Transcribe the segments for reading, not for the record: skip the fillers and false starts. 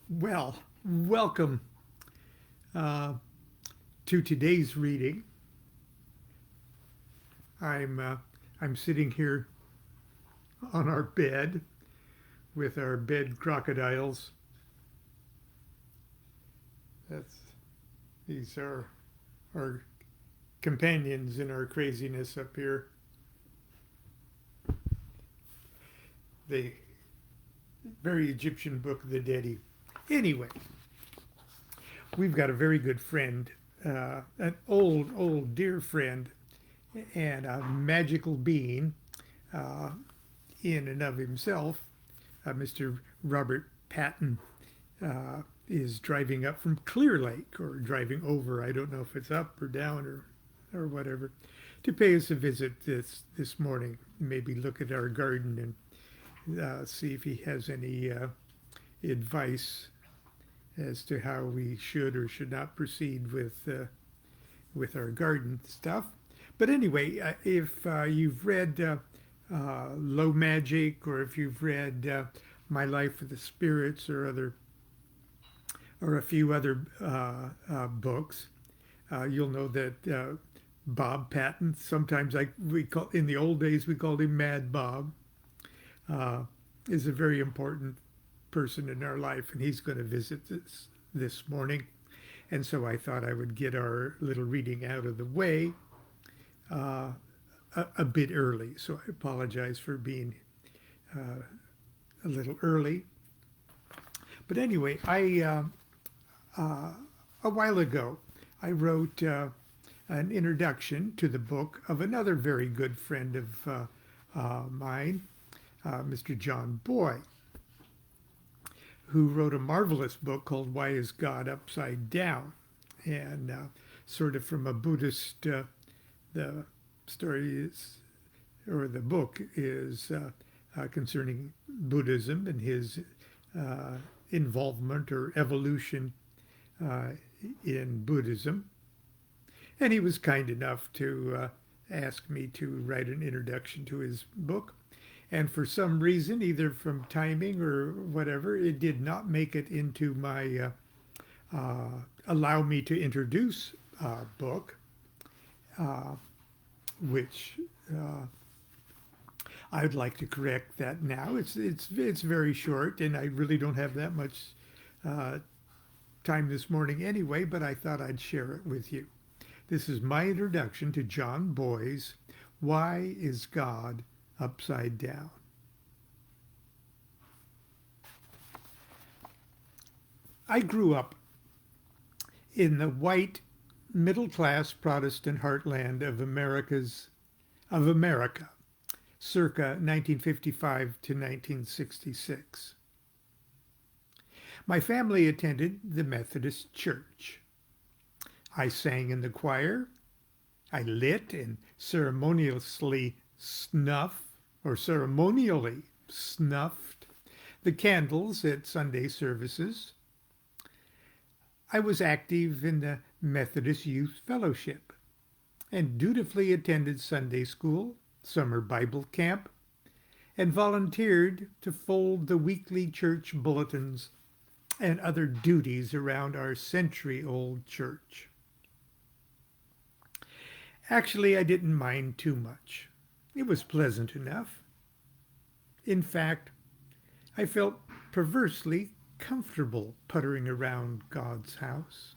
Well, welcome uh, to today's reading. I'm uh, I'm sitting here on our bed with our bed crocodiles. That's these are our companions in our craziness up here. The very Egyptian book of the Dead. Anyway, we've got a very good friend, an old dear friend, and a magical being uh, in and of himself. Mr. Robert Patton is driving up from Clear Lake, or driving over. I don't know if it's up or down or whatever, to pay us a visit this morning. Maybe look at our garden and see if he has any advice as to how we should or should not proceed with our garden stuff. But anyway, if you've read Low Magic, or if you've read My Life with the Spirits, or a few other books, you'll know that Bob Patton. Sometimes we call in the old days we called him Mad Bob. Uh, is a very important person in our life, and he's going to visit this morning. And so I thought I would get our little reading out of the way uh, a bit early. So I apologize for being uh, a little early. But anyway, uh, a while ago I wrote an introduction to the book of another very good friend of mine, Mr. John Boy, who wrote a marvelous book called Why is God Upside Down? And sort of from a Buddhist, the story is, or the book is concerning Buddhism and his uh, involvement or evolution uh, in Buddhism. And he was kind enough to ask me to write an introduction to his book. And for some reason, either from timing or whatever, it did not make it into my allow me to introduce book, uh, which I'd like to correct that now. It's very short, and I really don't have that much uh, time this morning anyway. But I thought I'd share it with you. This is my introduction to John Boy's "Why Is God Upside Down?" I grew up in the white middle class Protestant heartland of America, circa 1955 to 1966. My family attended the Methodist Church. I sang in the choir. I lit and ceremonially snuffed the candles at Sunday services. I was active in the Methodist Youth Fellowship and dutifully attended Sunday school, summer Bible camp, and volunteered to fold the weekly church bulletins and other duties around our century-old church. Actually, I didn't mind too much. It was pleasant enough. In fact, I felt perversely comfortable puttering around God's house,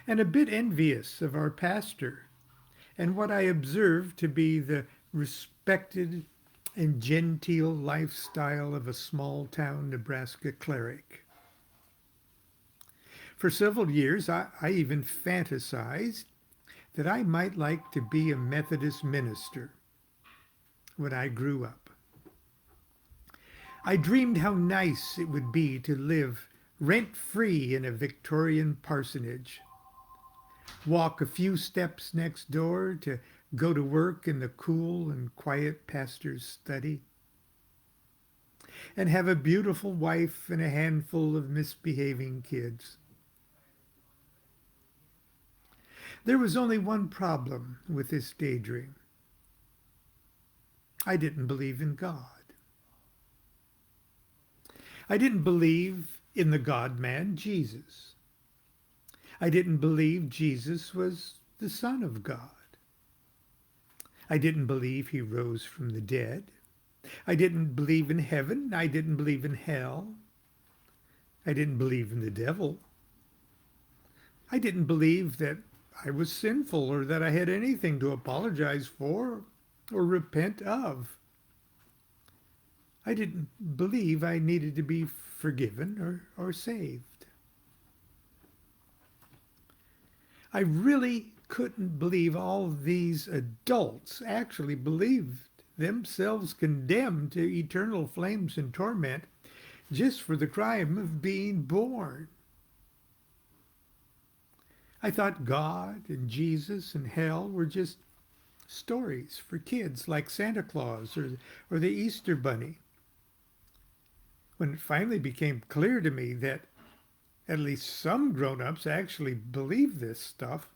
and a bit envious of our pastor and what I observed to be the respected and genteel lifestyle of a small town Nebraska cleric. For several years, I even fantasized that I might like to be a Methodist minister when I grew up. I dreamed how nice it would be to live rent-free in a Victorian parsonage, walk a few steps next door to go to work in the cool and quiet pastor's study, and have a beautiful wife and a handful of misbehaving kids. There was only one problem with this daydream. I didn't believe in God. I didn't believe in the God-man, Jesus. I didn't believe Jesus was the Son of God. I didn't believe he rose from the dead. I didn't believe in heaven. I didn't believe in hell. I didn't believe in the devil. I didn't believe that I was sinful or that I had anything to apologize for or repent of. I didn't believe I needed to be forgiven or saved. I really couldn't believe all these adults actually believed themselves condemned to eternal flames and torment just for the crime of being born. I thought God and Jesus and hell were just stories for kids like Santa Claus or the Easter Bunny. When it finally became clear to me that at least some grown-ups actually believe this stuff,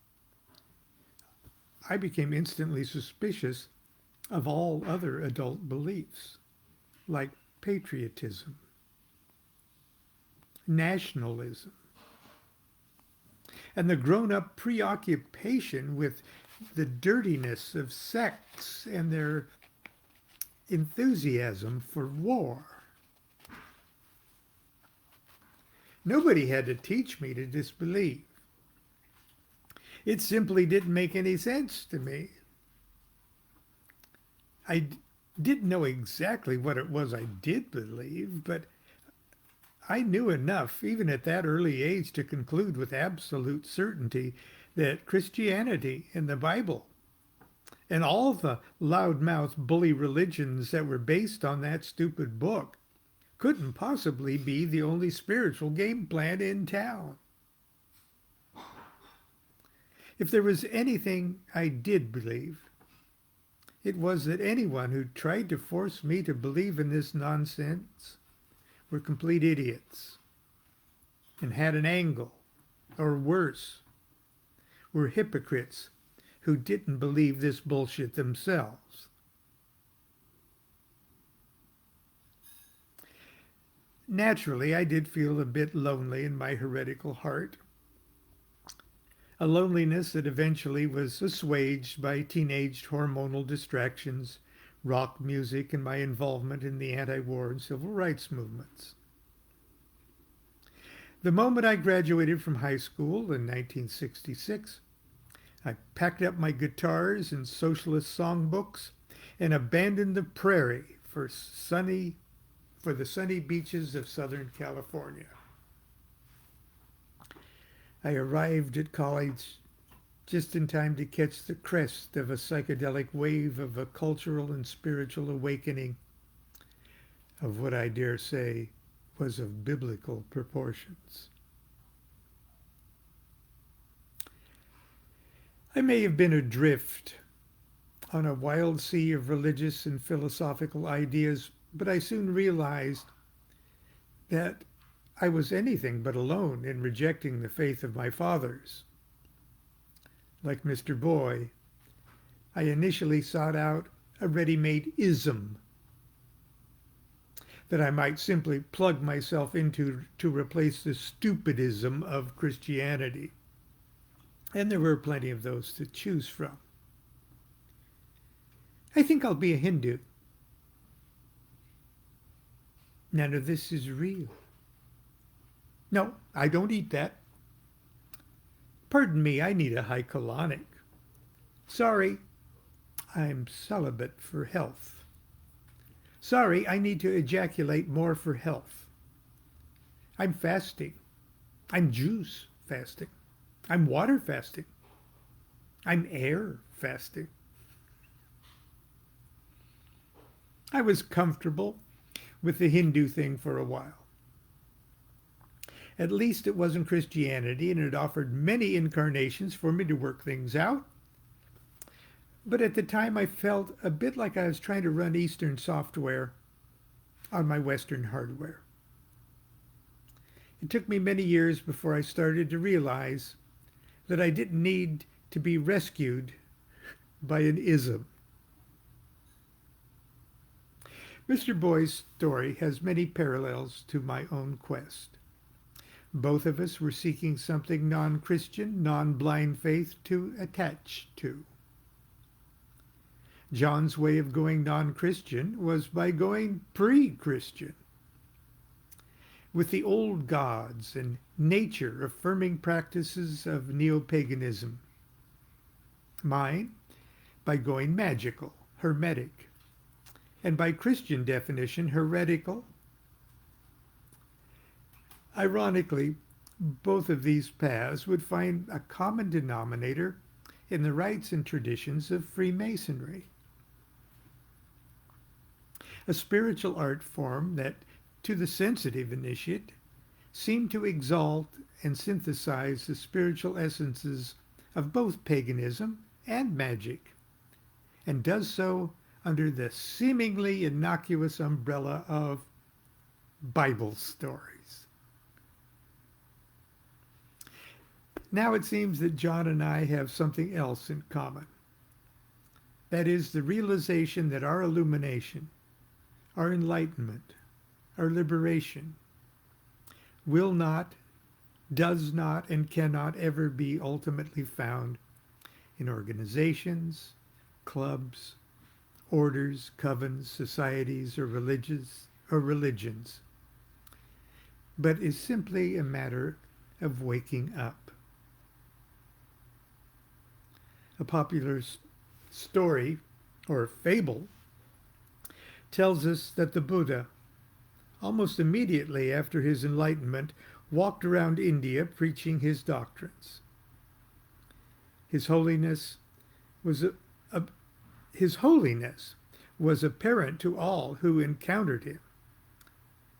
I became instantly suspicious of all other adult beliefs, like patriotism, nationalism, and the grown-up preoccupation with the dirtiness of sects and their enthusiasm for war. Nobody had to teach me to disbelieve. It simply didn't make any sense to me. I didn't know exactly what it was I did believe, but I knew enough, even at that early age, to conclude with absolute certainty that Christianity and the Bible and all the loudmouth bully religions that were based on that stupid book couldn't possibly be the only spiritual game plan in town. If there was anything I did believe, it was that anyone who tried to force me to believe in this nonsense were complete idiots and had an angle, or worse, were hypocrites who didn't believe this bullshit themselves. Naturally, I did feel a bit lonely in my heretical heart, a loneliness that eventually was assuaged by teenage hormonal distractions, rock music, and my involvement in the anti-war and civil rights movements. The moment I graduated from high school in 1966, I packed up my guitars and socialist songbooks and abandoned the prairie for the sunny beaches of Southern California. I arrived at college just in time to catch the crest of a psychedelic wave of a cultural and spiritual awakening of what I dare say was of biblical proportions. I may have been adrift on a wild sea of religious and philosophical ideas, but I soon realized that I was anything but alone in rejecting the faith of my fathers. Like Mr. Boy, I initially sought out a ready-made ism that I might simply plug myself into to replace the stupidism of Christianity. And there were plenty of those to choose from. I think I'll be a Hindu. None of this is real. No, I don't eat that. Pardon me, I need a high colonic. Sorry, I'm celibate for health. Sorry, I need to ejaculate more for health. I'm fasting. I'm juice fasting. I'm water fasting. I'm air fasting. I was comfortable with the Hindu thing for a while. At least it wasn't Christianity, and it offered many incarnations for me to work things out. But at the time, I felt a bit like I was trying to run Eastern software on my Western hardware. It took me many years before I started to realize that I didn't need to be rescued by an ism. Mr. Boy's story has many parallels to my own quest. Both of us were seeking something non-Christian, non-blind faith to attach to. John's way of going non-Christian was by going pre-Christian, with the old gods and nature affirming practices of neo-paganism. Mine, by going magical, hermetic, and by Christian definition, heretical. Ironically, both of these paths would find a common denominator in the rites and traditions of Freemasonry, a spiritual art form that, to the sensitive initiate, seemed to exalt and synthesize the spiritual essences of both paganism and magic, and does so under the seemingly innocuous umbrella of Bible stories. Now it seems that John and I have something else in common. That is the realization that our illumination, our enlightenment, our liberation will not, does not, and cannot ever be ultimately found in organizations, clubs, orders, covens, societies, or religions, but is simply a matter of waking up. A popular story or fable tells us that the Buddha, almost immediately after his enlightenment, walked around India preaching his doctrines. His holiness was apparent to all who encountered him.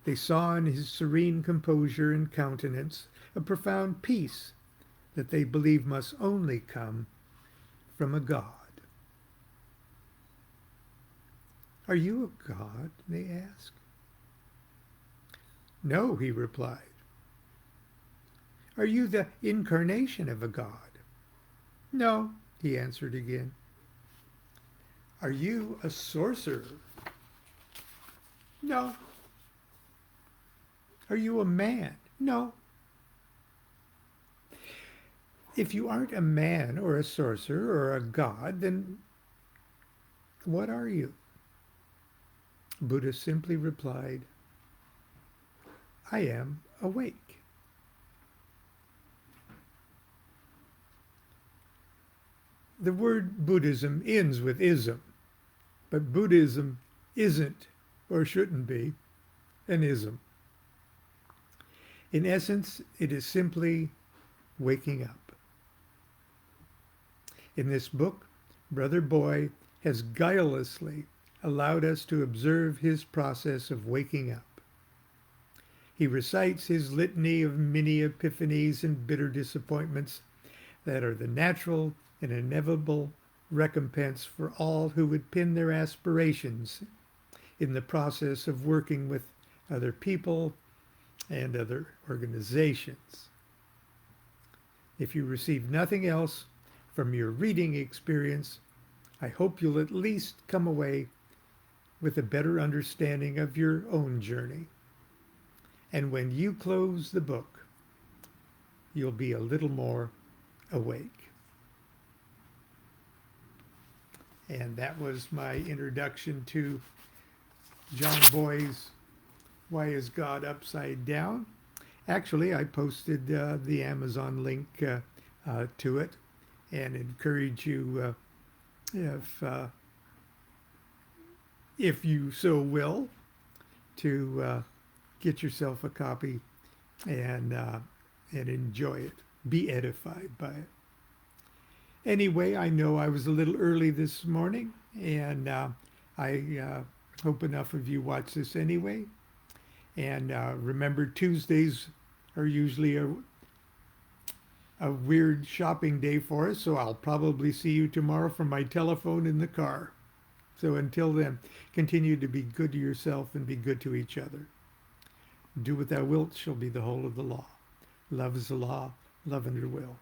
They saw in his serene composure and countenance a profound peace that they believe must only come from a God. "Are you a god?" they asked. "No," he replied. "Are you the incarnation of a god?" "No," he answered again. "Are you a sorcerer?" "No." "Are you a man?" "No." If you aren't a man or a sorcerer or a god, then what are you? Buddha simply replied, "I am awake." The word Buddhism ends with ism, but Buddhism isn't, or shouldn't be, an ism. In essence, it is simply waking up. In this book, Brother Boy has guilelessly allowed us to observe his process of waking up. He recites his litany of many epiphanies and bitter disappointments that are the natural and inevitable recompense for all who would pin their aspirations in the process of working with other people and other organizations. If you receive nothing else from your reading experience, I hope you'll at least come away with a better understanding of your own journey. And when you close the book, you'll be a little more awake. And that was my introduction to John Boy's Why Is God Upside Down? Actually, I posted the Amazon link to it, and encourage you, if you so will, to get yourself a copy and enjoy it. Be edified by it. Anyway, I know I was a little early this morning, and I hope enough of you watch this anyway. And remember, Tuesdays are usually a weird shopping day for us, so I'll probably see you tomorrow from my telephone in the car. So until then, continue to be good to yourself and be good to each other. Do what thou wilt shall be the whole of the law. Love is the law, love under will.